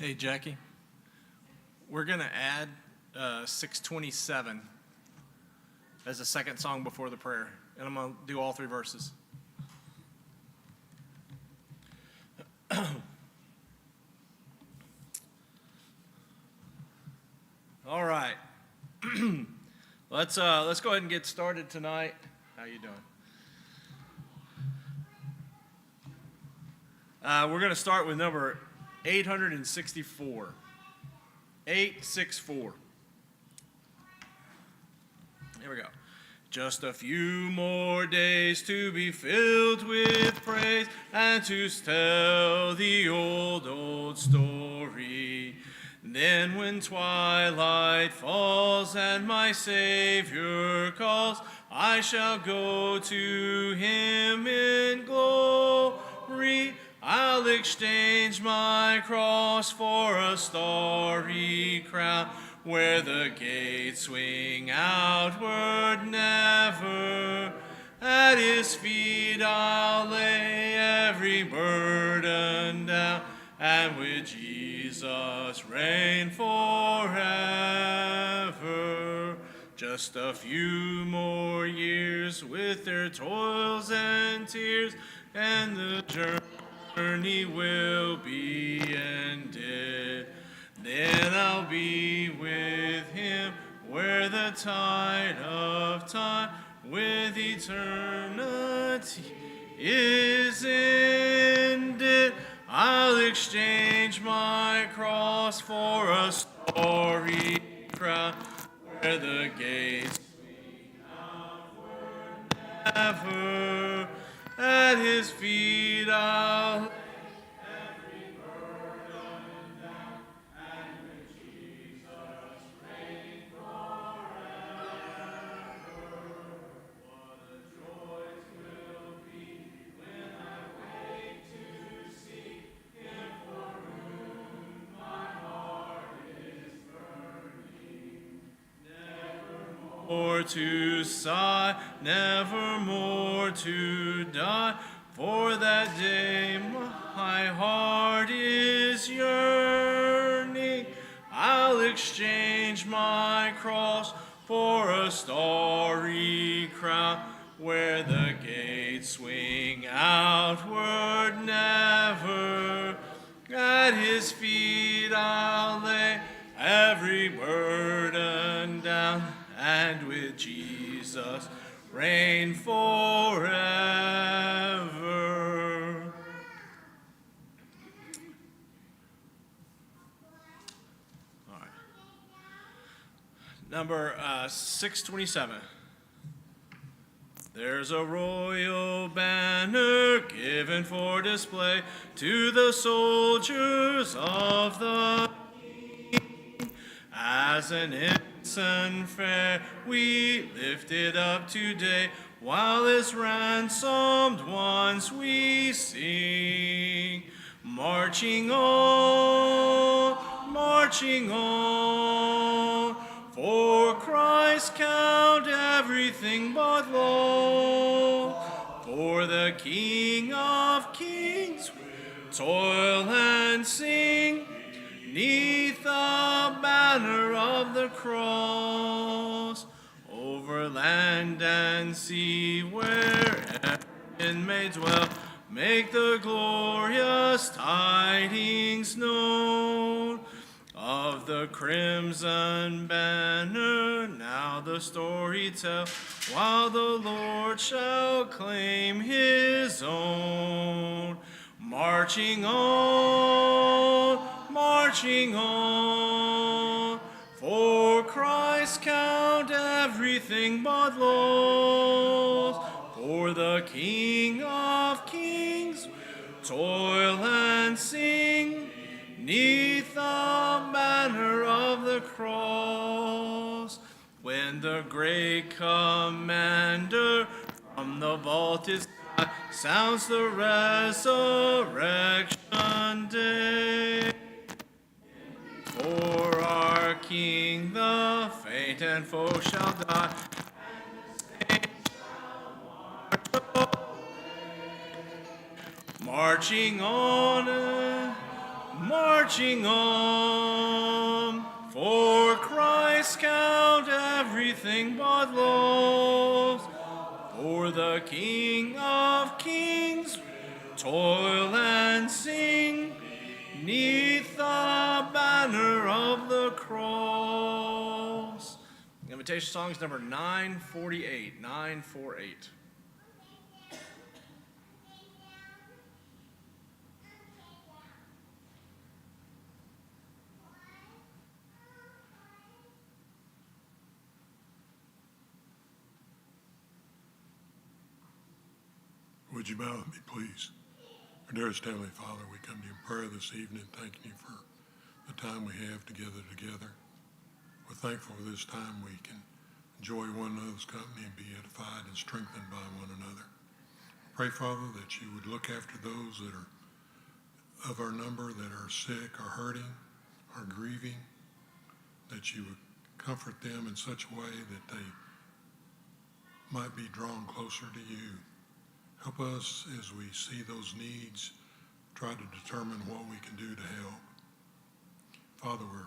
Hey, Jackie, we're going to add 627 as a second song before the prayer, and I'm going to do all three verses. All right. Let's go ahead and get started tonight. How you doing? We're going to start with number 864. 864. Here we go. Just a few more days to be filled with praise and to tell the old story. Then when twilight falls and my Savior calls, I shall go to him in glory. I'll exchange my cross for a starry crown, where the gates swing outward never. At his feet I'll lay every burden down, and with Jesus reign forever. Just a few more years with their toils and tears, and the journey will be ended. Then I'll be with him where the tide of time with eternity is ended. I'll exchange my cross for a starry crown, where the gates swing outward never. At his feet I'll lay every burden down, and with Jesus reign forever. What a joy 'twill be when I wake to see him for whom my heart is burning. Nevermore to sigh, nevermore to die, for that day my heart is yearning. I'll exchange my cross for a starry crown, where the gates swing outward never. At his feet I'll lay every burden down, and with Jesus reign forever. All right. Number 627. There's a royal banner given for display to the soldiers of the King. As an ensign fair we lift it up today, while as ransomed ones we sing. Marching on, for Christ count everything but low. For the King of Kings will toil and sing, 'neath the banner of the cross. Over land and sea, wherever men may dwell, make the glorious tidings known. Of the crimson banner now the story tell, while the Lord shall claim his own. Marching on, for Christ count everything but loss. For the King of Kings will toil and sing, 'neath the banner of the cross. When the great commander from the vaulted sky sounds the resurrection day, for our King the faint and foe shall die, and the saints shall march away. Marching on, marching on. For Christ count everything but loss. For the King of Kings toil and sing 'neath the banner of the cross. Invitation song is number 948. 948. Would you bow with me, please? Our dearest Heavenly Father, we come to you in prayer this evening, thanking you for the time we have together. We're thankful for this time we can enjoy one another's company and be edified and strengthened by one another. Pray, Father, that you would look after those that are of our number that are sick or hurting or grieving, that you would comfort them in such a way that they might be drawn closer to you. Help us as we see those needs, try to determine what we can do to help. Father, we're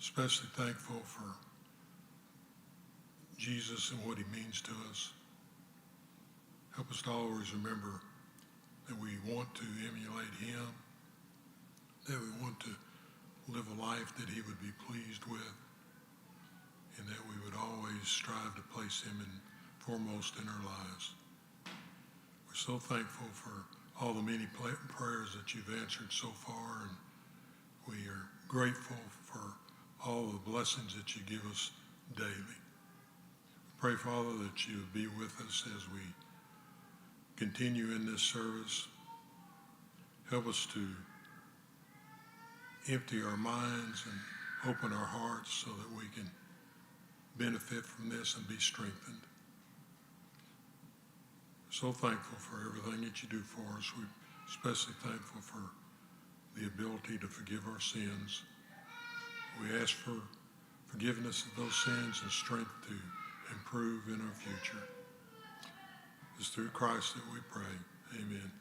especially thankful for Jesus and what he means to us. Help us to always remember that we want to emulate him, that we want to live a life that he would be pleased with, and that we would always strive to place him foremost in our lives. We're so thankful for all the many prayers that you've answered so far, and we are grateful for all the blessings that you give us daily. Pray, Father, that you would be with us as we continue in this service. Help us to empty our minds and open our hearts so that we can benefit from this and be strengthened. So thankful for everything that you do for us. We're especially thankful for the ability to forgive our sins. We ask for forgiveness of those sins and strength to improve in our future. It's through Christ that we pray. Amen.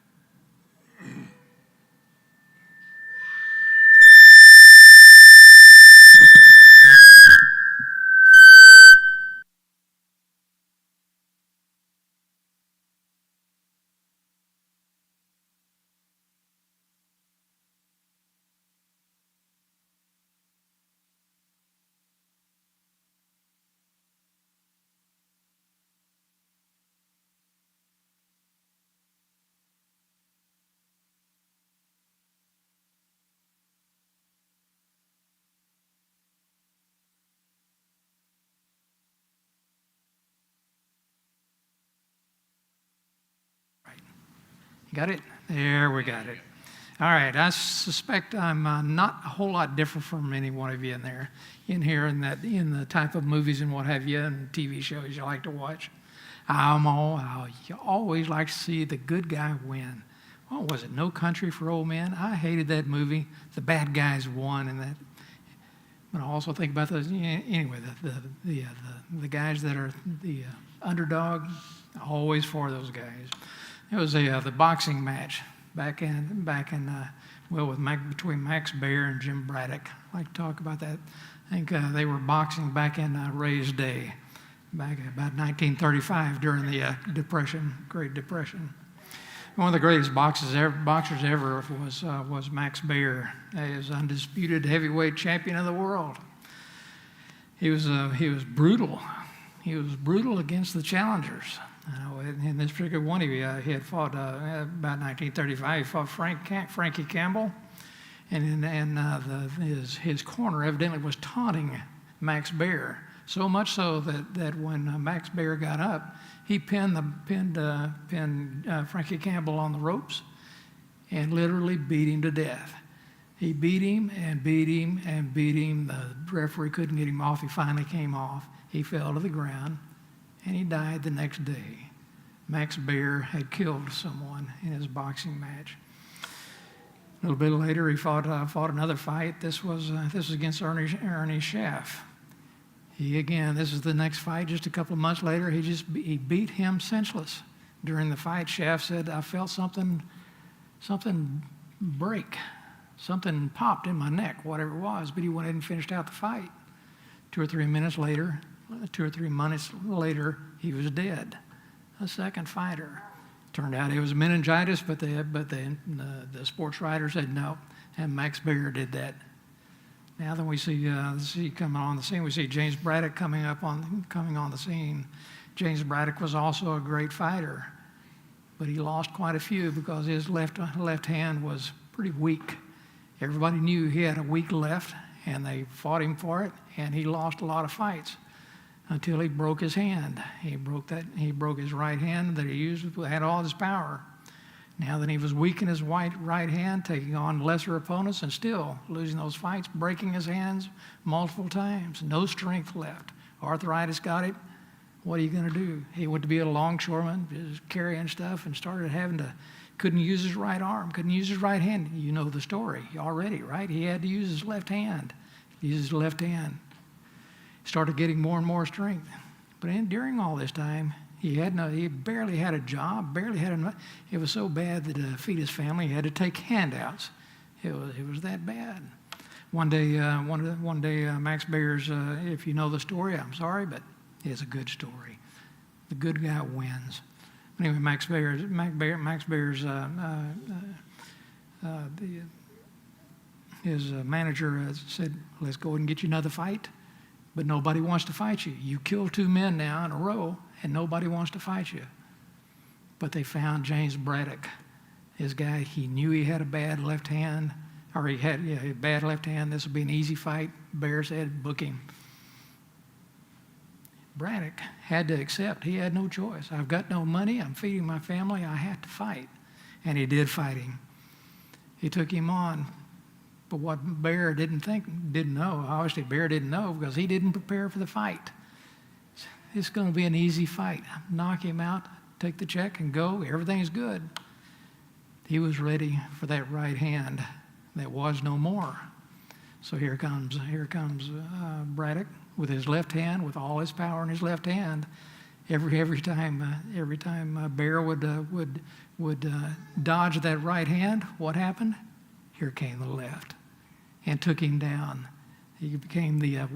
Got it? There, we got it. All right, I suspect I'm not a whole lot different from any one of you in here, in the type of movies and what have you, and TV shows you like to watch. You always like to see the good guy win. What was it, No Country for Old Men? I hated that movie. The bad guys won, and that. But I also think about those. Anyway, the guys that are the underdog, always for those guys. It was the boxing match between Max Baer and Jim Braddock. I like to talk about that. I think they were boxing back in Ray's day, back in about 1935 during the Great Depression. One of the greatest boxers ever was Max Baer. He was undisputed heavyweight champion of the world. He was brutal. He was brutal against the challengers. In this particular one, he had fought about 1935. He fought Frankie Campbell, and his corner evidently was taunting Max Baer, so much so that when Max Baer got up, he pinned Frankie Campbell on the ropes and literally beat him to death. He beat him and beat him and beat him. The referee couldn't get him off. He finally came off. He fell to the ground, and he died the next day. Max Baer had killed someone in his boxing match. A little bit later, he fought another fight. This was against Ernie Schaff. This is the next fight. Just a couple of months later, he beat him senseless. During the fight, Schaff said, "I felt something break Something popped in my neck, whatever it was, but he went ahead and finished out the fight. 2 or 3 minutes later, he was dead. A second fighter. Turned out it was meningitis, but the sports writer said no, and Max Baer did that. Now then we see coming on the scene. We see James Braddock coming on the scene. James Braddock was also a great fighter, but he lost quite a few because his left hand was pretty weak. Everybody knew he had a weak left, and they fought him for it, and he lost a lot of fights until he broke his hand. He broke his right hand that he used, had all his power. Now that he was weak in his right hand, taking on lesser opponents and still losing those fights, breaking his hands multiple times, no strength left. Arthritis got him. What are you going to do? He went to be a longshoreman, just carrying stuff, and started couldn't use his right arm, couldn't use his right hand. You know the story already, right? He had to use his left hand. Started getting more and more strength. But during all this time, he barely had a job, it was so bad that to feed his family, he had to take handouts. It was that bad. One day, Max Baer's, if you know the story, I'm sorry, but it's a good story. The good guy wins. Anyway, Max Baer's his manager said, "Let's go and get you another fight." But nobody wants to fight you. You killed 2 men now in a row, and nobody wants to fight you. But they found James Braddock. This guy, he knew he had a bad left hand, or he had a bad left hand. This would be an easy fight. Bear said, book him. Braddock had to accept. He had no choice. I've got no money. I'm feeding my family. I have to fight. And he did fight him. He took him on. But what Bear didn't know, obviously Bear didn't know because he didn't prepare for the fight. It's going to be an easy fight. Knock him out, take the check, and go. Everything's good. He was ready for that right hand that was no more. So here comes Braddock with his left hand, with all his power in his left hand. Every time Bear would dodge that right hand, what happened? Here came the left and took him down. He became the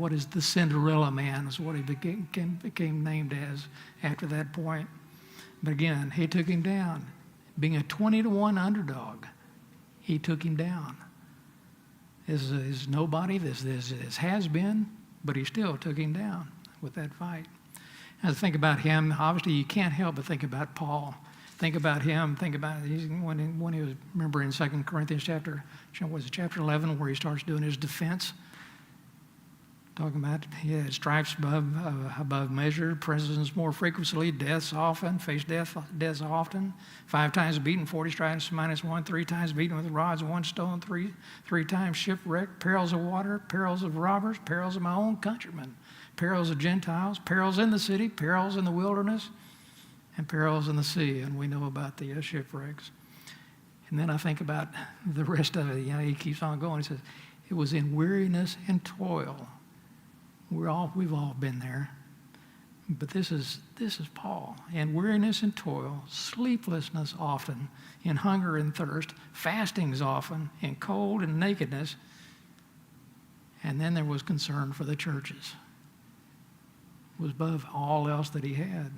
Cinderella Man is what he became named as after that point. But again, he took him down. Being a 20-1 underdog, he took him down. This is nobody, this has been, but he still took him down with that fight. As I think about him, obviously you can't help but think about Paul. Think about him. When he was, remember in 2 Corinthians chapter 11, where he starts doing his defense. Talking about he had stripes above measure, prisons more frequently, deaths often, faced deaths often, 5 times beaten, 40 stripes minus 1, 3 times beaten with rods, 1 stone, three times shipwrecked, perils of water, perils of robbers, perils of my own countrymen, perils of Gentiles, perils in the city, perils in the wilderness, and perils in the sea. And we know about the shipwrecks. And then I think about the rest of it. He keeps on going. He says, it was in weariness and toil. We've all been there. But this is Paul. In weariness and toil, sleeplessness often, in hunger and thirst, fastings often, in cold and nakedness. And then there was concern for the churches. It was above all else that he had.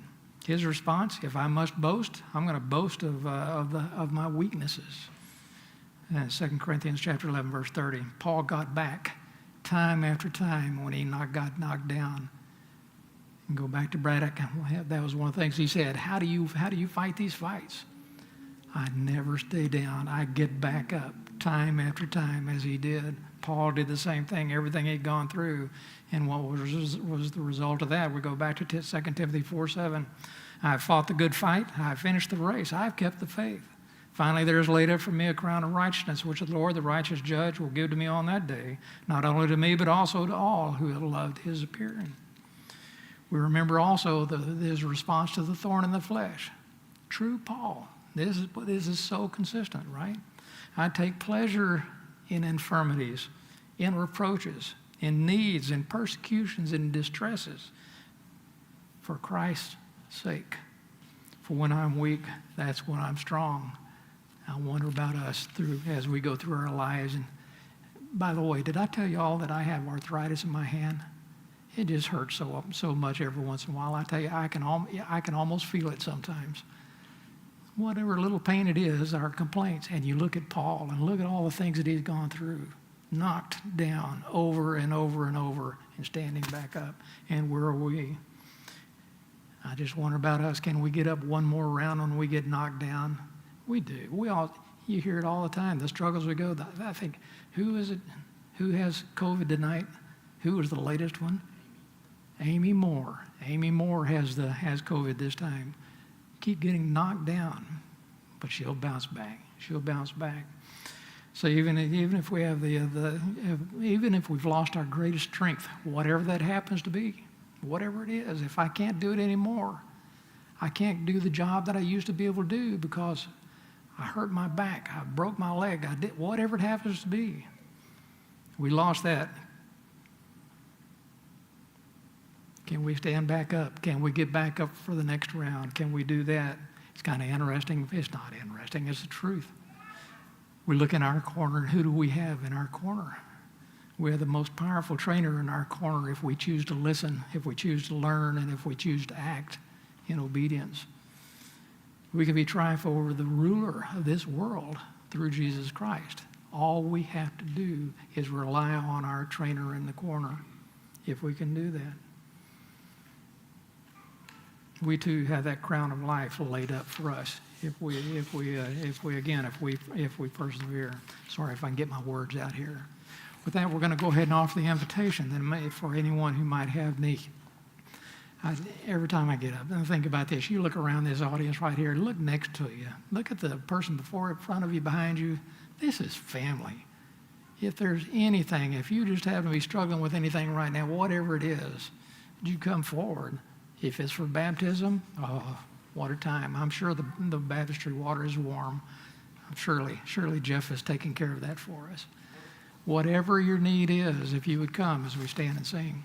His response, if I must boast, I'm going to boast of my weaknesses. And 2 Corinthians chapter 11, verse 30, Paul got back time after time when he got knocked down. And go back to Braddock, that was one of the things he said, how do you fight these fights? I never stay down. I get back up time after time as he did. Paul did the same thing, everything he'd gone through. And what was the result of that? We go back to 2 Timothy 4:7. I've fought the good fight. I've finished the race. I've kept the faith. Finally, there is laid up for me a crown of righteousness, which the Lord, the righteous judge, will give to me on that day, not only to me, but also to all who have loved his appearing. We remember also his response to the thorn in the flesh. True Paul. This is so consistent, right? I take pleasure in infirmities, in reproaches, in needs, in persecutions, in distresses, for Christ's sake. For when I'm weak, that's when I'm strong. I wonder about us as we go through our lives. And by the way, did I tell you all that I have arthritis in my hand? It just hurts so much every once in a while. I tell you, I can almost feel it sometimes. Whatever little pain it is, our complaints. And you look at Paul and look at all the things that he's gone through, knocked down over and over and over, and standing back up. And where are we? I just wonder about us. Can we get up one more round when we get knocked down? We do. You hear it all the time. The struggles we go. I think, who is it? Who has COVID tonight? Who was the latest one? Amy Moore. Amy Moore has COVID this time. Keep getting knocked down, but she'll bounce back. She'll bounce back. So even if we have even if we've lost our greatest strength, whatever that happens to be, whatever it is, if I can't do it anymore, I can't do the job that I used to be able to do because I hurt my back, I broke my leg, I did whatever it happens to be. We lost that. Can we stand back up? Can we get back up for the next round? Can we do that? It's kind of interesting. It's not interesting. It's the truth. We look in our corner, and who do we have in our corner? We have the most powerful trainer in our corner if we choose to listen, if we choose to learn, and if we choose to act in obedience. We can be triumphant over the ruler of this world through Jesus Christ. All we have to do is rely on our trainer in the corner, if we can do that. We too have that crown of life laid up for us if we persevere. Sorry if I can get my words out here. With that, we're going to go ahead and offer the invitation. Then, for anyone who might have need, every time I get up, and I think about this, you look around this audience right here, look next to you, look at the person in front of you, behind you. This is family. If there's anything, if you just happen to be struggling with anything right now, whatever it is, you come forward. If it's for baptism, oh, what a time. I'm sure the baptistry water is warm. Surely Jeff is taking care of that for us. Whatever your need is, if you would come as we stand and sing.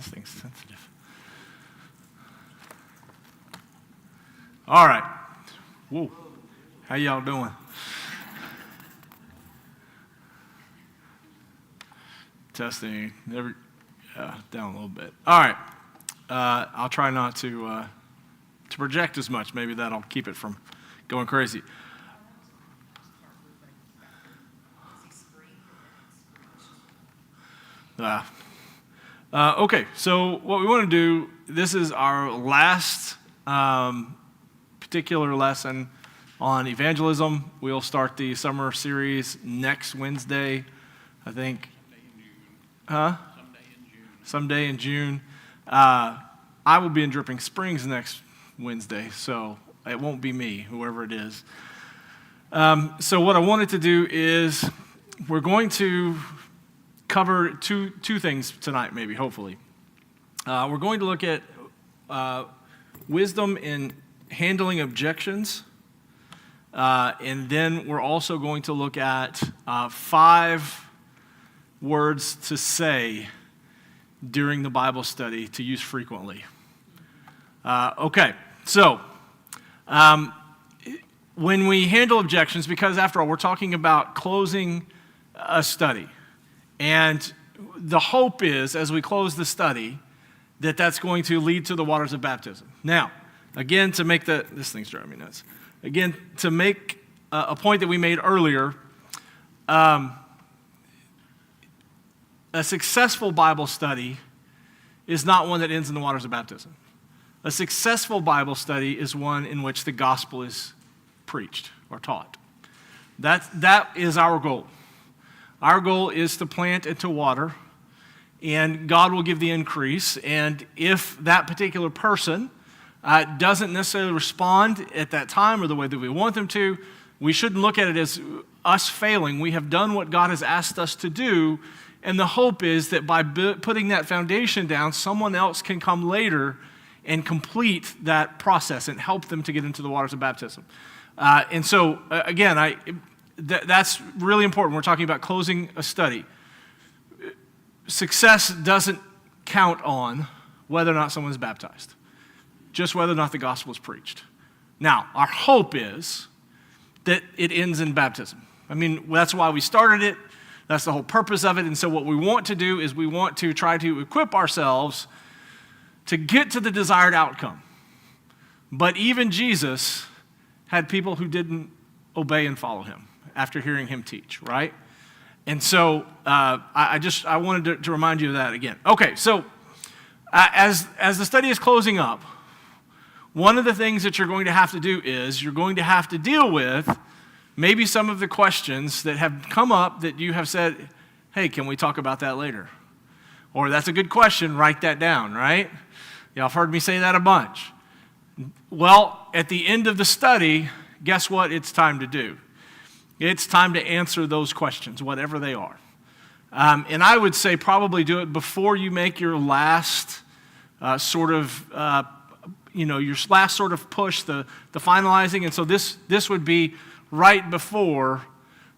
this thing's sensitive. All right. Whoa. How y'all doing? Testing. Down a little bit. All right. I'll try not to project as much. Maybe that'll keep it from going crazy. Okay, so what we want to do, this is our last particular lesson on evangelism. We'll start the summer series next Wednesday, I think. Someday in June. I will be in Dripping Springs next Wednesday, so it won't be me, whoever it is. So what I wanted to do is we're going to cover two things tonight, maybe, hopefully. We're going to look at wisdom in handling objections, and then we're also going to look at 5 words to say during the Bible study to use frequently. Okay, so when we handle objections, because after all, we're talking about closing a study, and the hope is, as we close the study, that that's going to lead to the waters of baptism. Now, again, to make this thing's driving me nuts. Again, to make a point that we made earlier, a successful Bible study is not one that ends in the waters of baptism. A successful Bible study is one in which the gospel is preached or taught. That is our goal. Our goal is to plant and to water, and God will give the increase. And if that particular person doesn't necessarily respond at that time or the way that we want them to, we shouldn't look at it as us failing. We have done what God has asked us to do, and the hope is that by putting that foundation down, someone else can come later and complete that process and help them to get into the waters of baptism. And so, again, that's really important. We're talking about closing a study. Success doesn't count on whether or not someone's baptized, just whether or not the gospel is preached. Now, our hope is that it ends in baptism. I mean, that's why we started it. That's the whole purpose of it. And so what we want to do is we want to try to equip ourselves to get to the desired outcome. But even Jesus had people who didn't obey and follow him after hearing him teach, right? And so I wanted to remind you of that again. Okay, so as the study is closing up, one of the things that you're going to have to do is you're going to have to deal with maybe some of the questions that have come up that you have said, hey, can we talk about that later? Or that's a good question, write that down, right? Y'all have heard me say that a bunch. Well, at the end of the study, guess what it's time to do? It's time to answer those questions, whatever they are. And I would say probably do it before you make your last your last sort of push, the finalizing. And so this would be right before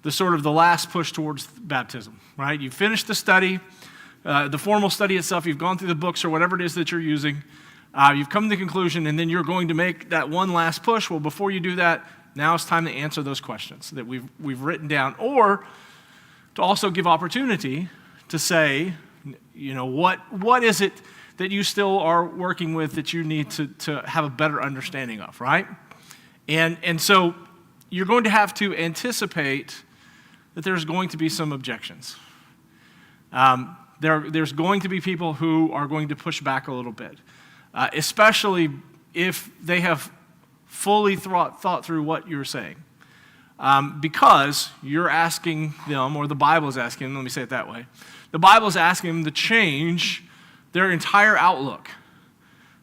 the last push towards baptism, right? You finished the study, the formal study itself, you've gone through the books or whatever it is that you're using, you've come to the conclusion, and then you're going to make that one last push. Well, before you do that, now it's time to answer those questions that we've written down, or to also give opportunity to say, what is it that you still are working with that you need to have a better understanding of, right? And so you're going to have to anticipate that there's going to be some objections. There's going to be people who are going to push back a little bit, especially if they have fully thought through what you're saying. Because you're asking them, or the Bible is asking them, let me say it that way, the Bible is asking them to change their entire outlook,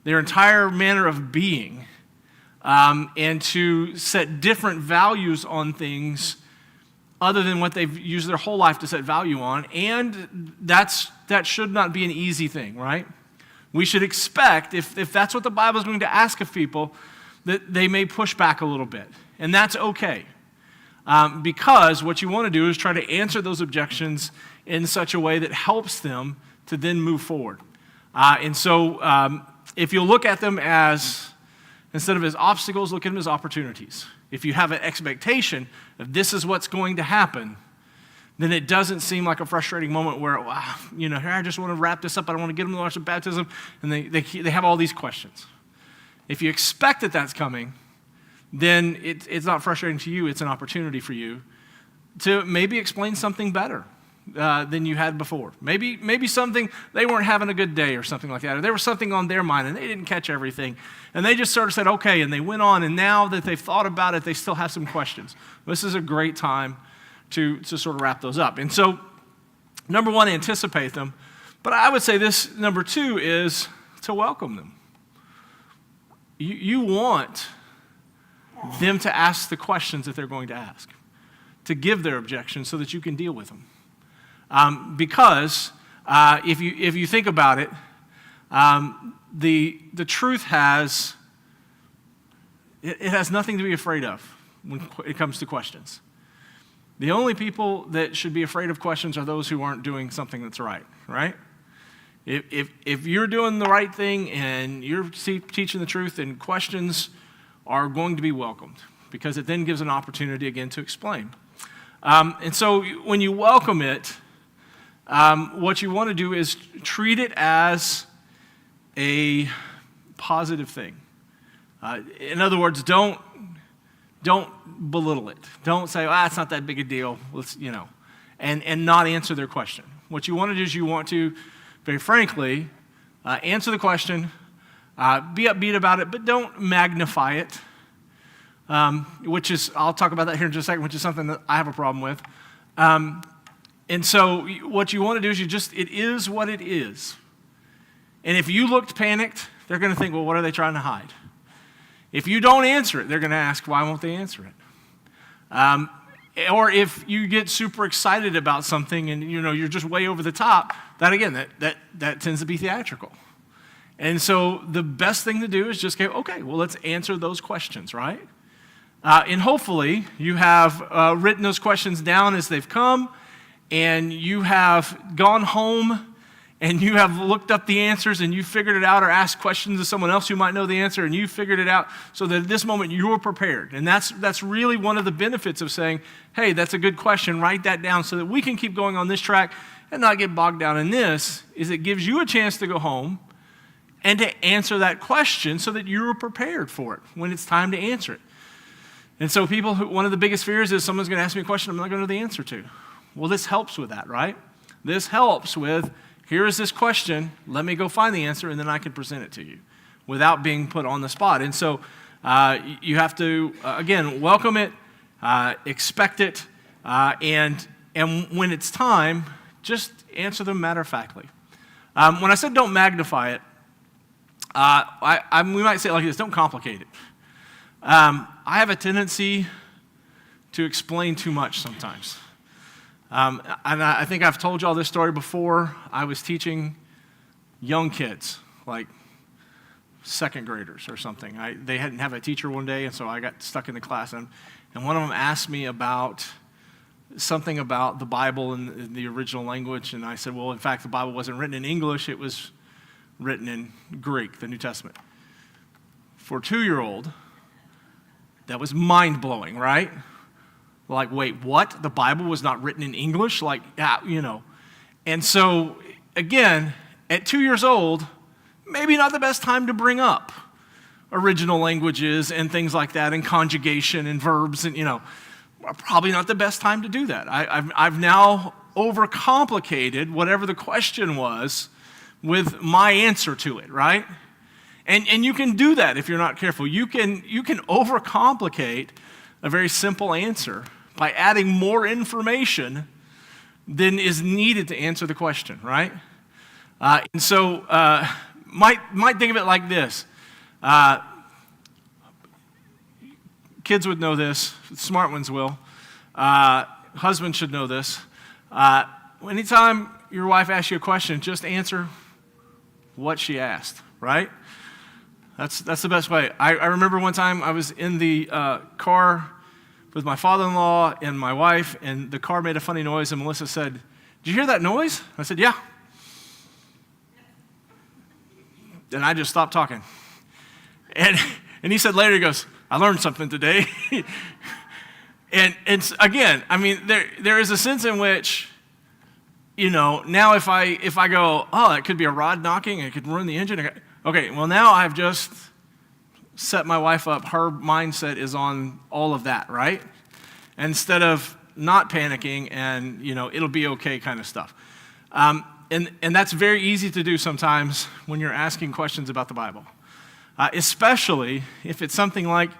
their entire manner of being, and to set different values on things other than what they've used their whole life to set value on, and that should not be an easy thing, right? We should expect, if that's what the Bible is going to ask of people, that they may push back a little bit, and that's okay. Because what you want to do is try to answer those objections in such a way that helps them to then move forward. And so if you look at them as, instead of as obstacles, look at them as opportunities. If you have an expectation of this is what's going to happen, then it doesn't seem like a frustrating moment where, wow, here I just want to wrap this up. I don't want to get them to watch the baptism. And they have all these questions. If you expect that that's coming, then it's not frustrating to you. It's an opportunity for you to maybe explain something better than you had before. Maybe something, they weren't having a good day or something like that, or there was something on their mind and they didn't catch everything. And they just sort of said, okay, and they went on, and now that they've thought about it, they still have some questions. This is a great time to sort of wrap those up. And so, number one, anticipate them. But I would say this, number two, is to welcome them. You want them to ask the questions that they're going to ask, to give their objections so that you can deal with them. Because if you think about it, the truth has nothing to be afraid of when it comes to questions. The only people that should be afraid of questions are those who aren't doing something that's right? If you're doing the right thing and you're teaching the truth, then questions are going to be welcomed because it then gives an opportunity again to explain. And so when you welcome it, what you want to do is treat it as a positive thing. In other words, don't belittle it. Don't say, it's not that big a deal, and not answer their question. What you want to do is you want to, very frankly, answer the question, be upbeat about it, but don't magnify it, which is, I'll talk about that here in just a second, which is something that I have a problem with. And so what you want to do is it is what it is. And if you looked panicked, they're going to think, well, what are they trying to hide? If you don't answer it, they're going to ask, why won't they answer it? Or if you get super excited about something and you're just way over the top, that tends to be theatrical. And so the best thing to do is just go, okay, well, let's answer those questions, right? And hopefully you have written those questions down as they've come, and you have gone home and you have looked up the answers and you figured it out, or asked questions to someone else who might know the answer and you figured it out, so that at this moment you're prepared. And that's really one of the benefits of saying, hey, that's a good question, write that down so that we can keep going on this track and not get bogged down in this, is it gives you a chance to go home and to answer that question so that you're prepared for it when it's time to answer it. And so one of the biggest fears is someone's going to ask me a question I'm not going to know the answer to. Well, this helps with that, right? This helps with, here is this question, let me go find the answer, and then I can present it to you without being put on the spot. And so you have to, again, welcome it, expect it, and when it's time, just answer them matter-of-factly. When I said don't magnify it, we might say it like this, don't complicate it. I have a tendency to explain too much sometimes. And I think I've told you all this story before. I was teaching young kids, like second graders or something. They hadn't have a teacher one day, and so I got stuck in the class. And one of them asked me about something about the Bible in the original language. And I said, well, in fact, the Bible wasn't written in English. It was written in Greek, the New Testament. For a 2-year-old, that was mind-blowing, right? Like, wait, what? The Bible was not written in English? And so, again, at 2 years old, maybe not the best time to bring up original languages and things like that, and conjugation and verbs, and, probably not the best time to do that. I've now overcomplicated whatever the question was with my answer to it, right? And you can do that if you're not careful. You can overcomplicate a very simple answer by adding more information than is needed to answer the question, right? And so might think of it like this. Kids would know this. Smart ones will. Husbands should know this. Anytime your wife asks you a question, just answer what she asked, right? That's the best way. I remember one time I was in the car with my father-in-law and my wife, and the car made a funny noise, and Melissa said, "Did you hear that noise?" I said, "Yeah." And I just stopped talking. And he said later, he goes, I learned something today. And it's, again, I mean, there is a sense in which, now if I go, oh, it could be a rod knocking, it could ruin the engine. Okay, well, now I've just set my wife up. Her mindset is on all of that, right? Instead of not panicking and, it'll be okay kind of stuff. And that's very easy to do sometimes when you're asking questions about the Bible, especially if it's something like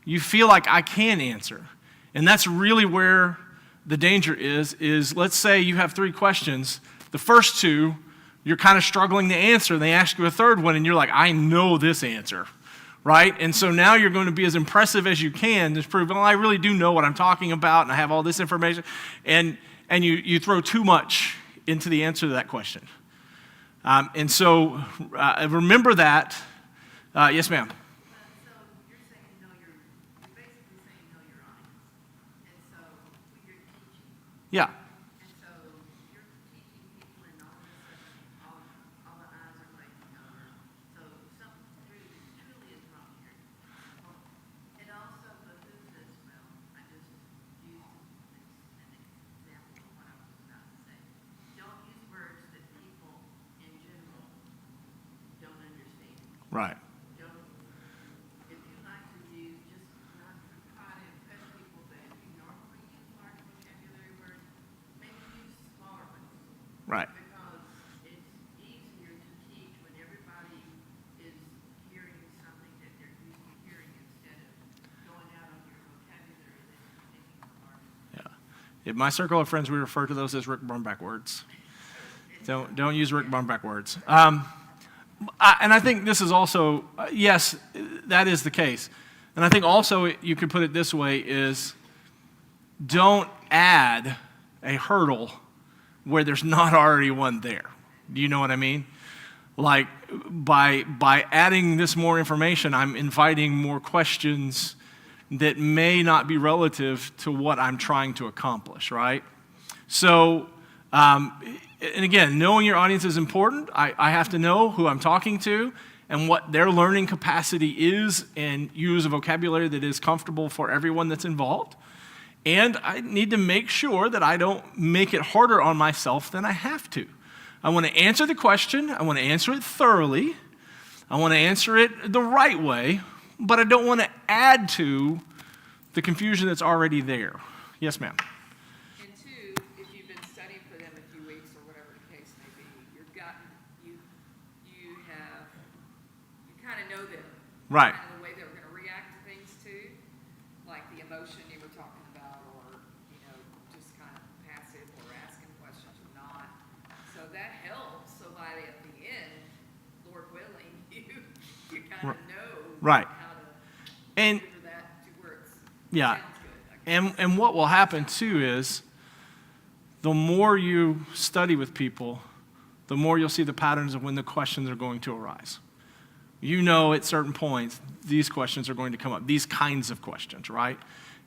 you feel like I can answer. And that's really where the danger is let's say you have 3 questions. The first 2, you're kind of struggling to answer. They ask you a third one, and you're like, I know this answer, right? And so now you're going to be as impressive as you can to prove, well, I really do know what I'm talking about, and I have all this information. And you throw too much into the answer to that question. And so remember that. Yes, ma'am. So you're saying you're basically saying know your audience. And so when you're teaching, Yeah. and so you're teaching people and all of a sudden all the eyes are glazing over. So something truly is wrong here. It also behooves us, well, I just used an example of what I was about to say. Don't use words that people in general don't understand. Right. If you like to use, just not to try to impress people that you normally use large vocabulary words, maybe use smaller ones. Right. Because it's easier to teach when everybody is hearing something that they're used to hearing instead of going out on your vocabulary that you're thinking is large. Yeah. In my circle of friends, we refer to those as Rick Brumback words. Don't use Rick Brumback words. And I think this is also, yes, that is the case. And I think also you could put it this way is don't add a hurdle where there's not already one there. Do you know what I mean? Like by adding this more information, I'm inviting more questions that may not be relative to what I'm trying to accomplish, right? So, and again, knowing your audience is important. I have to know who I'm talking to and what their learning capacity is and use a vocabulary that is comfortable for everyone that's involved. And I need to make sure that I don't make it harder on myself than I have to. I want to answer the question. I want to answer it thoroughly. I want to answer it the right way, but I don't want to add to the confusion that's already there. Yes, ma'am. And 2, if you've been studying for them a few weeks or whatever the case may be, you kind of know them. Right. Kind of the way they're going to react to things too, like the emotion you were talking about, or just kind of passive or asking questions or not. So that helps. So by at the end, Lord willing, you kind of know Right. how to And deliver that to where it's yeah. sounds good. I guess. And what will happen too is the more you study with people, the more you'll see the patterns of when the questions are going to arise. At certain points, these questions are going to come up, these kinds of questions, right?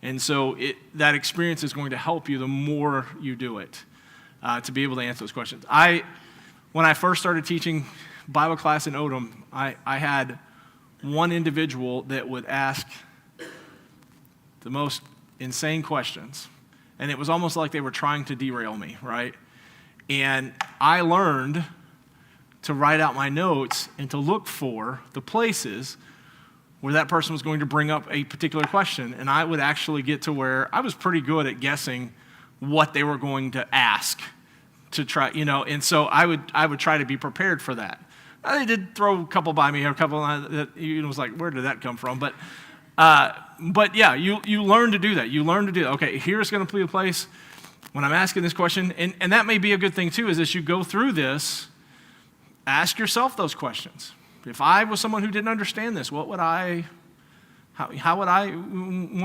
And so that experience is going to help you the more you do it to be able to answer those questions. When I first started teaching Bible class in Odom, I had one individual that would ask the most insane questions. And it was almost like they were trying to derail me, right? And I learned to write out my notes and to look for the places where that person was going to bring up a particular question. And I would actually get to where I was pretty good at guessing what they were going to ask to try, and so I would try to be prepared for that. They did throw a couple by me, a couple that was like, where did that come from? But yeah, you learn to do that. You learn to do that. Okay, here's going to be a place when I'm asking this question, and that may be a good thing too, is as you go through this, ask yourself those questions. If I was someone who didn't understand this, what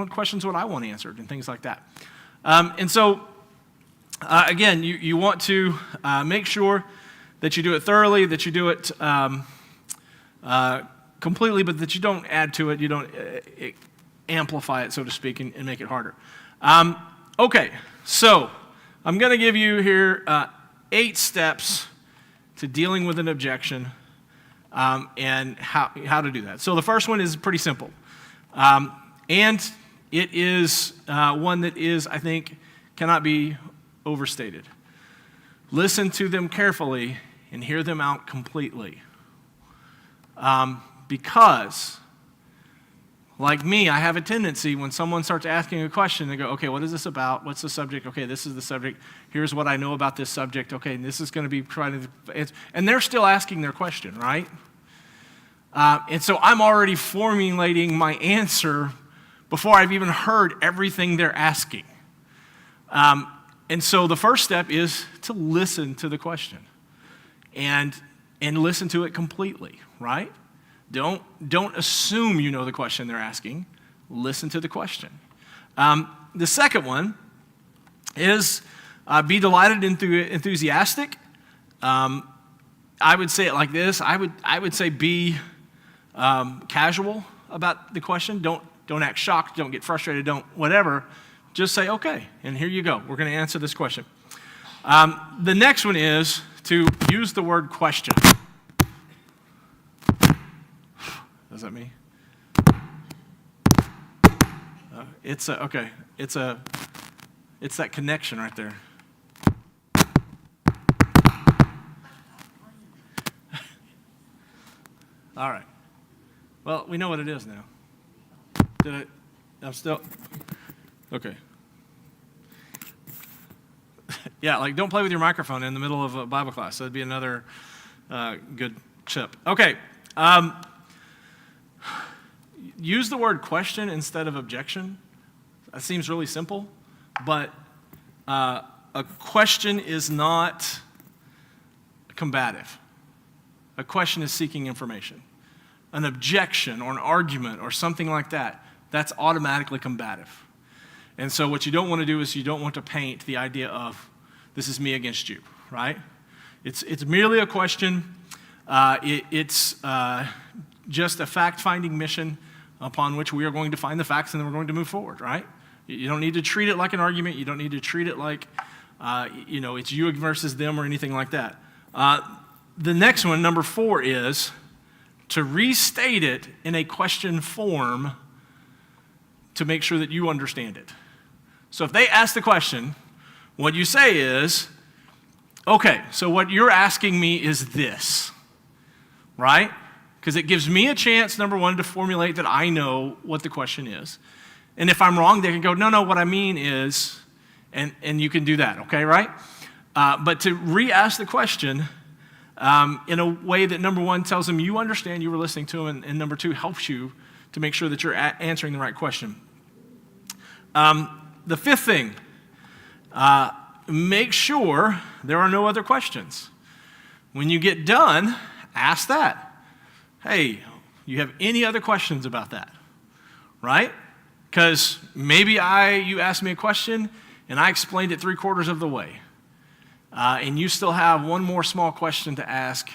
questions would I want answered and things like that. And so, again, you want to make sure that you do it thoroughly, that you do it completely, but that you don't add to it, you don't amplify it, so to speak, and make it harder. Okay, so I'm going to give you here 8 steps to dealing with an objection and how to do that. So the first one is pretty simple. And it is one that is, I think, cannot be overstated. Listen to them carefully and hear them out completely. Because, like me, I have a tendency when someone starts asking a question to go, okay, what is this about? What's the subject? Okay, this is the subject. Here's what I know about this subject. Okay, and this is going to be provided. And they're still asking their question, right? And so I'm already formulating my answer before I've even heard everything they're asking. And so the first step is to listen to the question and listen to it completely, right? Don't assume you know the question they're asking. Listen to the question. The second one is be delighted and enthusiastic. I would say it like this. I would say be casual about the question. Don't act shocked. Don't get frustrated. Don't whatever. Just say, okay, and here you go. We're going to answer this question. The next one is to use the word question. Is that me? It's that connection right there. All right. Well, we know what it is now. I'm still okay. Yeah, like don't play with your microphone in the middle of a Bible class. That'd be another good tip. Okay. Use the word question instead of objection. That seems really simple, but a question is not combative. A question is seeking information. An objection or an argument or something like that, that's automatically combative. And so what you don't want to do is you don't want to paint the idea of this is me against you, right? It's merely a question. It's just a fact-finding mission upon which we are going to find the facts and then we're going to move forward, right? You don't need to treat it like an argument. You don't need to treat it like, it's you versus them or anything like that. The next one, number 4, is to restate it in a question form to make sure that you understand it. So if they ask the question, what you say is, okay, so what you're asking me is this, right? Because it gives me a chance, number 1, to formulate that I know what the question is. And if I'm wrong, they can go, no, what I mean is, and you can do that, okay, right? But to re-ask the question in a way that, number 1, tells them you understand, you were listening to them, and number 2, helps you to make sure that you're answering the right question. The 5th thing, make sure there are no other questions. When you get done, ask that. Hey, you have any other questions about that? Right? Because maybe you asked me a question and I explained it 3/4 of the way. And you still have one more small question to ask,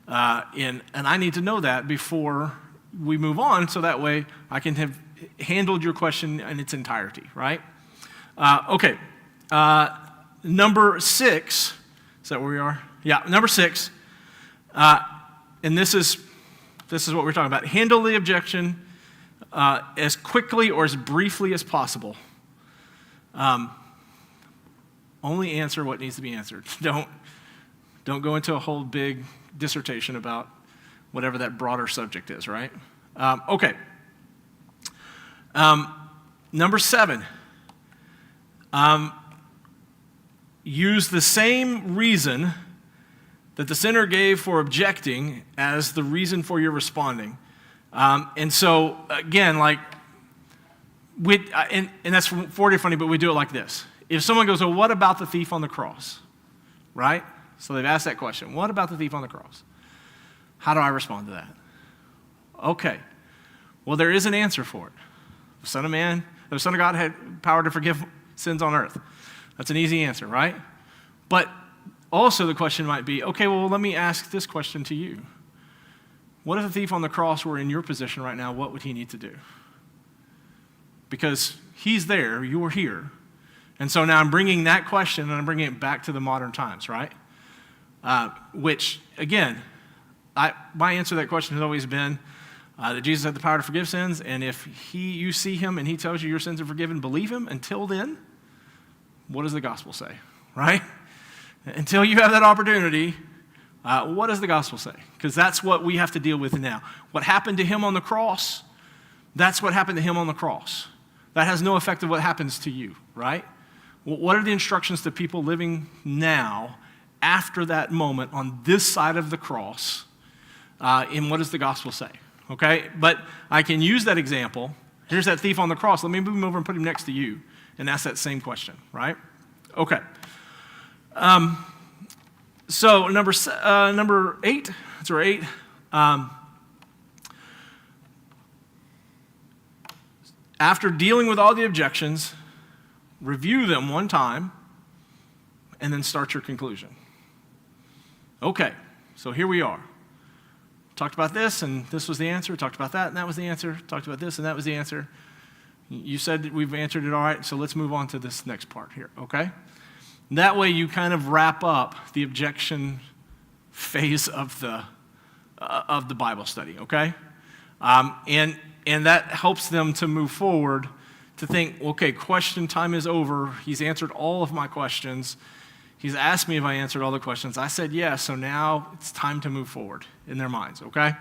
and I need to know that before we move on, so that way I can have handled your question in its entirety, right? Okay. Number 6, is that where we are? Yeah, number 6, and this is what we're talking about. Handle the objection as quickly or as briefly as possible. Only answer what needs to be answered. Don't go into a whole big dissertation about whatever that broader subject is, right? Okay. Number 7. Use the same reason that the sinner gave for objecting as the reason for your responding. And so, again, and that's 40 funny, but we do it like this. If someone goes, well, what about the thief on the cross? Right? So they've asked that question. What about the thief on the cross? How do I respond to that? Okay. Well, there is an answer for it. The Son of God had power to forgive sins on earth. That's an easy answer, right? But also the question might be, okay, well, let me ask this question to you. What if the thief on the cross were in your position right now? What would he need to do? Because he's there, you're here. And so now I'm bringing that question and I'm bringing it back to the modern times, right? Which, again, my answer to that question has always been that Jesus had the power to forgive sins, and if you see him and he tells you your sins are forgiven, believe him. Until then, what does the gospel say, right? Until you have that opportunity, what does the gospel say? Because that's what we have to deal with now. What happened to him on the cross, that's what happened to him on the cross. That has no effect of what happens to you, right? What are the instructions to people living now after that moment on this side of the cross? And what does the gospel say? Okay? But I can use that example. Here's that thief on the cross. Let me move him over and put him next to you and ask that same question, right? Okay. So number 8, that's our 8. After dealing with all the objections, review them one time, and then start your conclusion. Okay, so here we are. Talked about this, and this was the answer. Talked about that, and that was the answer. Talked about this, and that was the answer. You said that we've answered it all right, so let's move on to this next part here, okay? That way you kind of wrap up the objection phase of the Bible study, okay? And that helps them to move forward to think, okay, question time is over. He's answered all of my questions. He's asked me if I answered all the questions. I said yes, so now it's time to move forward in their minds, okay?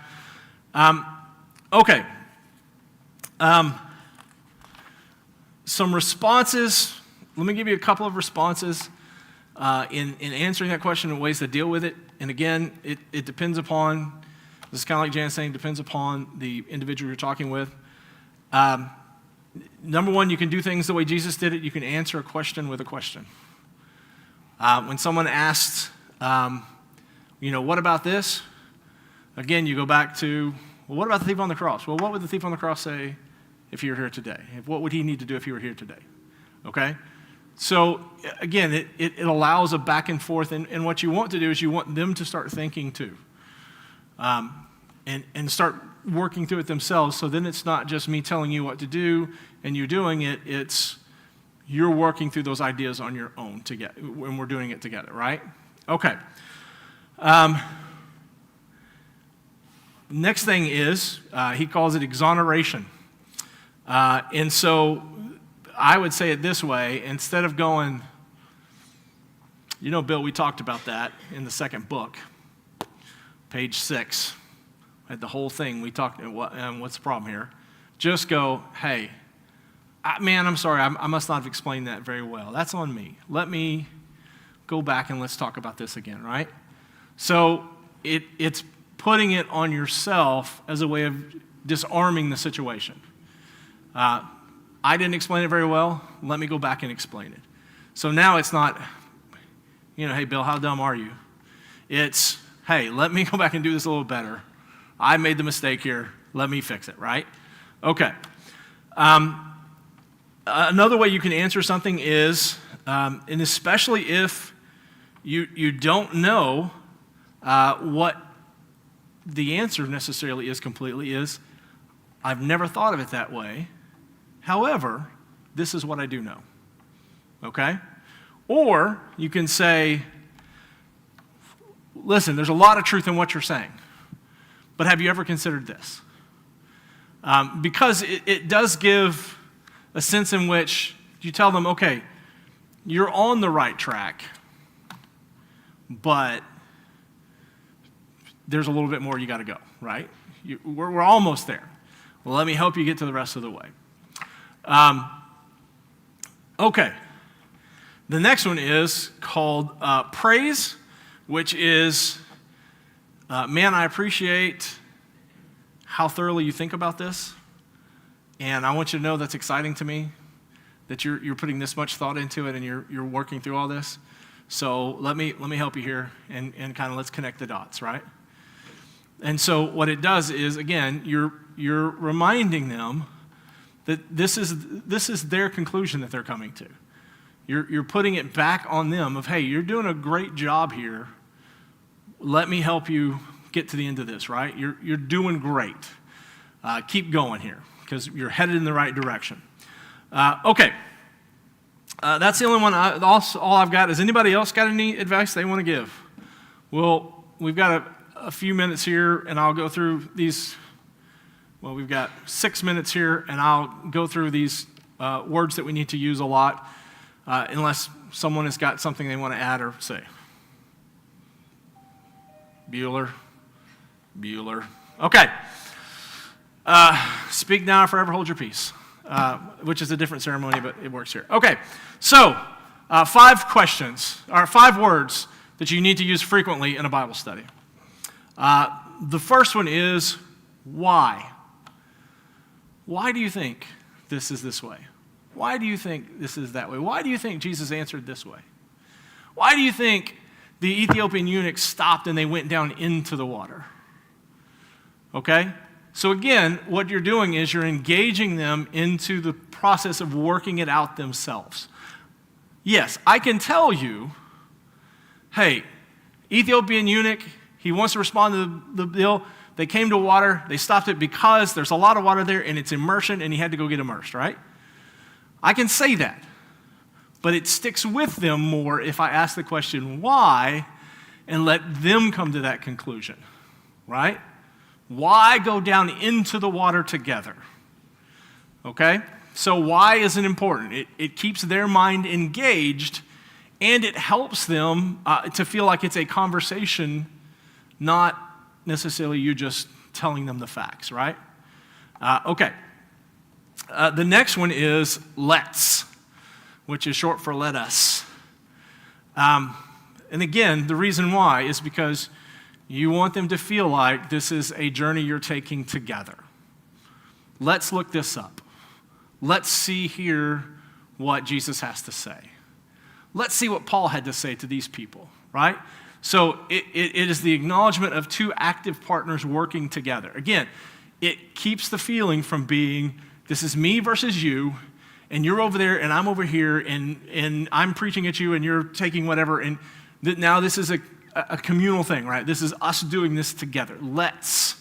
Some responses. Let me give you a couple of responses in answering that question and ways to deal with it. And again, it depends upon, this is kind of like Jan's saying, depends upon the individual you're talking with. Number one, you can do things the way Jesus did it. You can answer a question with a question. When someone asks, what about this? Again, you go back to, well, what about the thief on the cross? Well, what would the thief on the cross say if he were here today? What would he need to do if he were here today? Okay? So, again, it allows a back and forth, and what you want to do is you want them to start thinking too. And start working through it themselves, so then it's not just me telling you what to do and you doing it, it's you're working through those ideas on your own together when we're doing it together, right? Okay. Next thing is, he calls it exoneration. And so I would say it this way, instead of going, Bill, we talked about that in the second book, page 6. At the whole thing, we talked, what's the problem here? Just go, hey, I'm sorry, I must not have explained that very well. That's on me. Let me go back and let's talk about this again, right? So it's putting it on yourself as a way of disarming the situation. I didn't explain it very well. Let me go back and explain it. So now it's not, hey, Bill, how dumb are you? It's, hey, let me go back and do this a little better. I made the mistake here. Let me fix it, right? Okay. Another way you can answer something is, and especially if you don't know what the answer necessarily is completely, is, I've never thought of it that way. However, this is what I do know. Okay? Or you can say, listen, there's a lot of truth in what you're saying. But have you ever considered this? Because it does give a sense in which you tell them, okay, you're on the right track, but there's a little bit more you got to go, right? We're almost there. Well, let me help you get to the rest of the way. Okay. The next one is called praise, which is, man, I appreciate how thoroughly you think about this, and I want you to know that's exciting to me, that you're putting this much thought into it and you're working through all this. So let me help you here and kind of let's connect the dots, right? And so what it does is, again, you're reminding them that this is their conclusion that they're coming to. You're putting it back on them of, hey, you're doing a great job here. Let me help you get to the end of this, right? You're doing great. Keep going here because you're headed in the right direction. Okay. That's the only one. All I've got. Has anybody else got any advice they want to give? Well, we've got a few minutes here, and I'll go through these. Well, we've got 6 minutes here, and I'll go through these words that we need to use a lot, unless someone has got something they want to add or say. Bueller. Okay. Speak now or forever hold your peace, which is a different ceremony, but it works here. Okay, so 5 questions, or 5 words that you need to use frequently in a Bible study. The first one is why. Why do you think this is this way? Why do you think this is that way? Why do you think Jesus answered this way? Why do you think the Ethiopian eunuch stopped and they went down into the water? Okay? So again, what you're doing is you're engaging them into the process of working it out themselves. Yes, I can tell you, hey, Ethiopian eunuch, he wants to respond to the deal. They came to water. They stopped it because there's a lot of water there and it's immersion and he had to go get immersed, right? I can say that. But it sticks with them more if I ask the question why and let them come to that conclusion, right? Why go down into the water together? Okay? So why is it important? It keeps their mind engaged, and it helps them to feel like it's a conversation, not necessarily you just telling them the facts, right? Okay. The next one is let's, which is short for let us. And again, the reason why is because you want them to feel like this is a journey you're taking together. Let's look this up. Let's see here what Jesus has to say. Let's see what Paul had to say to these people, right? So it is the acknowledgement of 2 active partners working together. Again, it keeps the feeling from being, this is me versus you, and you're over there, and I'm over here, and I'm preaching at you, and you're taking whatever, and now this is a communal thing, right? This is us doing this together. Let's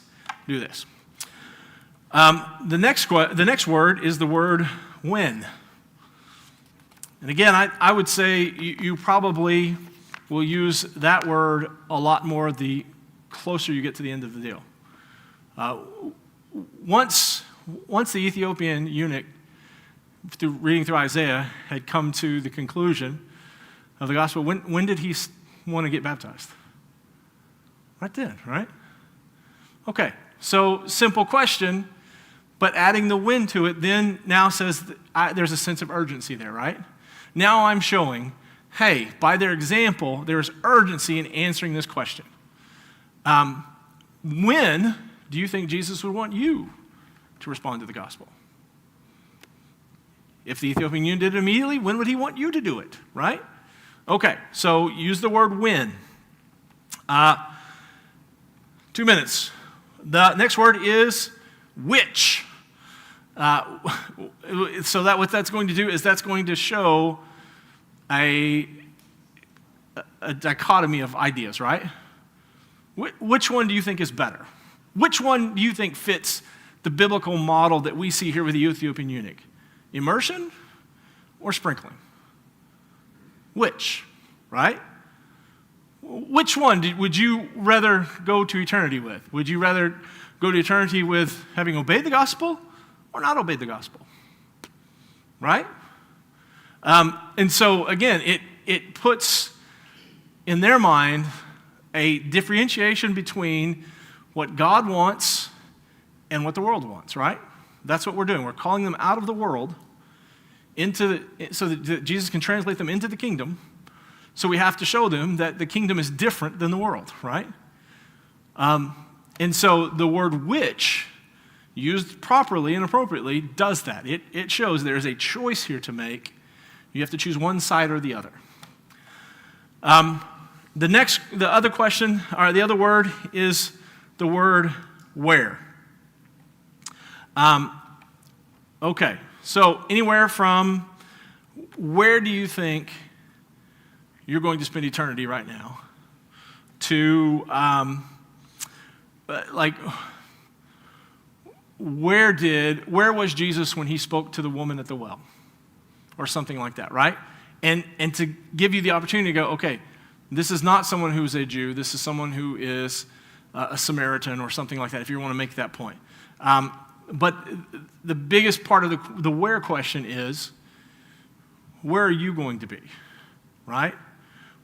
do this. The next word is the word when. And again, I would say you probably will use that word a lot more the closer you get to the end of the deal. Once the Ethiopian eunuch, reading through Isaiah, had come to the conclusion of the gospel, when did he want to get baptized? Right then, right? Okay, so simple question, but adding the when to it then now says there's a sense of urgency there, right? Now I'm showing, hey, by their example, there's urgency in answering this question. When do you think Jesus would want you to respond to the gospel? If the Ethiopian eunuch did it immediately, when would he want you to do it, right? Okay, so use the word when. 2 minutes. The next word is which. So what that's going to do is that's going to show a dichotomy of ideas, right? Which one do you think is better? Which one do you think fits the biblical model that we see here with the Ethiopian eunuch? Immersion or sprinkling? Which, right? Which one would you rather go to eternity with? Would you rather go to eternity with having obeyed the gospel or not obeyed the gospel? Right? And so, again, it puts in their mind a differentiation between what God wants and what the world wants, right? That's what we're doing. We're calling them out of the world so that Jesus can translate them into the kingdom. So we have to show them that the kingdom is different than the world, right? And so the word which, used properly and appropriately, does that. It shows there's a choice here to make. You have to choose one side or the other. The other question, or the other word is the word where. Okay, so anywhere from where do you think you're going to spend eternity right now to where was Jesus when he spoke to the woman at the well or something like that, right? And to give you the opportunity to go, okay, this is not someone who's a Jew. This is someone who is a Samaritan or something like that, if you want to make that point. But the biggest part of the where question is, where are you going to be, right?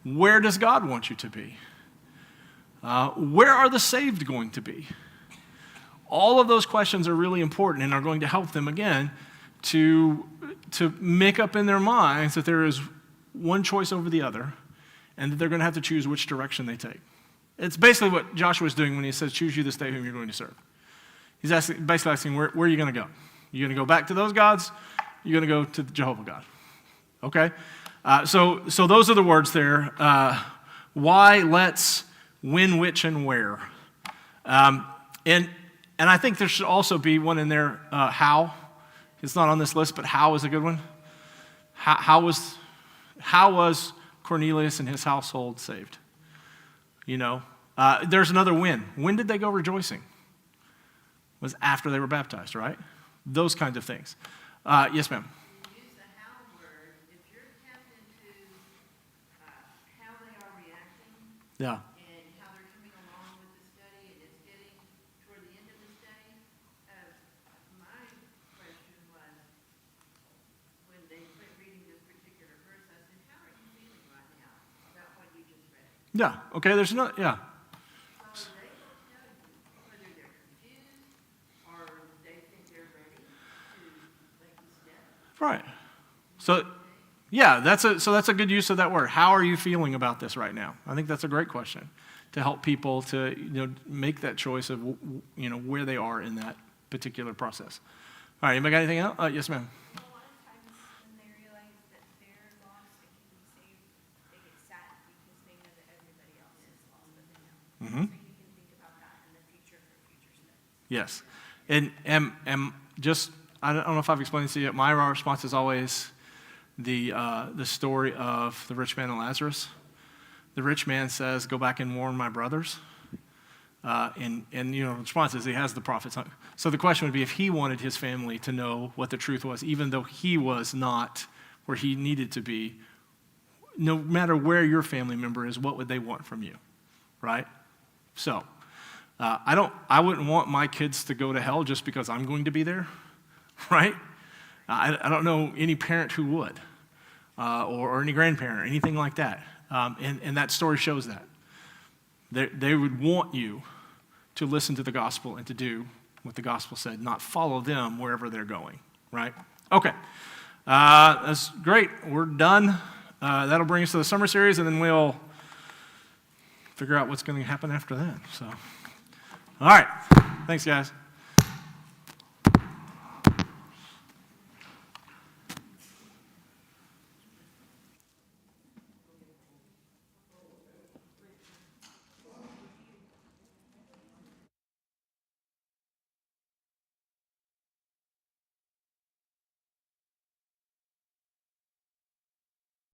Where does God want you to be? Where are the saved going to be? All of those questions are really important and are going to help them, again, to make up in their minds that there is one choice over the other and that they're going to have to choose which direction they take. It's basically what Joshua's doing when he says, choose you this day whom you're going to serve. He's basically asking, where are you going to go? You going to go back to those gods? You're going to go to the Jehovah God. Okay? So those are the words there. Why, let's, when, which, and where. And I think there should also be one in there, how. It's not on this list, but how is a good one. How was Cornelius and his household saved? There's another when. When did they go rejoicing? It was after they were baptized, right? Those kinds of things. Yes, ma'am. You use the how word. If you're tapped into how they are reacting Yeah. and how they're coming along with the study, and it's getting toward the end of the study, my question was, when they quit reading this particular verse, I said, how are you feeling right now about what you just read? Yeah. Okay, there's no, yeah. So they will tell you whether they're confused or they think they're ready to make the step. Right. So, yeah, that's a good use of that word. How are you feeling about this right now? I think that's a great question to help people to make that choice of where they are in that particular process. All right, anybody got anything else? Yes, ma'am. A lot of times when they realize that they're lost and can be saved, they get sad because they know that everybody else is lost but they know. Mm-hmm. So you can think about that in the future for future studies. Yes. And just, I don't know if I've explained this to you yet, my response is always the story of the rich man and Lazarus. The rich man says, go back and warn my brothers. And the response is he has the prophets. So the question would be if he wanted his family to know what the truth was, even though he was not where he needed to be, no matter where your family member is, what would they want from you, right? So I wouldn't want my kids to go to hell just because I'm going to be there, right? I don't know any parent who would, or any grandparent or anything like that. And that story shows that. They would want you to listen to the gospel and to do what the gospel said, not follow them wherever they're going, right? Okay. That's great. We're done. That'll bring us to the summer series, and then we'll figure out what's going to happen after that. So, all right. Thanks, guys.